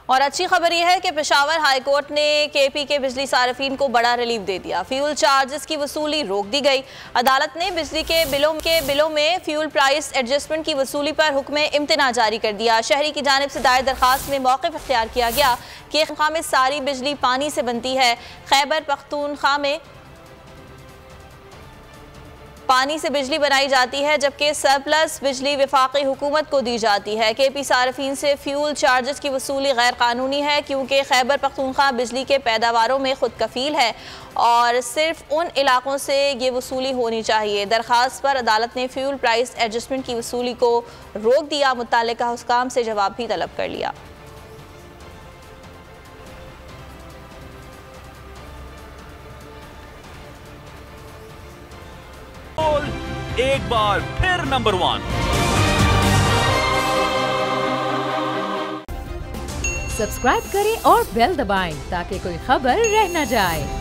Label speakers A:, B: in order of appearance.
A: और अच्छी खबर यह है कि पेशावर हाई कोर्ट ने केपी के बिजली सार्फिन को बड़ा रिलीफ दे दिया। फ्यूल चार्जेस की वसूली रोक दी गई। अदालत ने बिजली के बिलों में फ्यूल प्राइस एडजस्टमेंट की वसूली पर हुक्म इम्तना जारी कर दिया। शहरी की जानिब से दायर दरखास्त में मौक़िफ़ इख्तियार किया गया कि खा में सारी बिजली पानी से बनती है। खैबर पख्तूनख्वा में पानी से बिजली बनाई जाती है, जबकि सरप्लस बिजली वफाकी हुकूमत को दी जाती है। केपी सार्फिन से फ्यूल चार्जेस की वसूली गैर कानूनी है, क्योंकि खैबर पख्तूनख्वा बिजली के पैदावारों में खुद कफील है और सिर्फ उन इलाकों से ये वसूली होनी चाहिए। दरख्वास्त पर अदालत ने फ्यूल प्राइस एडजस्टमेंट की वसूली को रोक दिया। मुत्तल्लिका हुक्काम से जवाब भी तलब कर लिया।
B: एक बार फिर नंबर 1।
C: सब्सक्राइब करें और बेल दबाएं ताकि कोई खबर रह न जाए।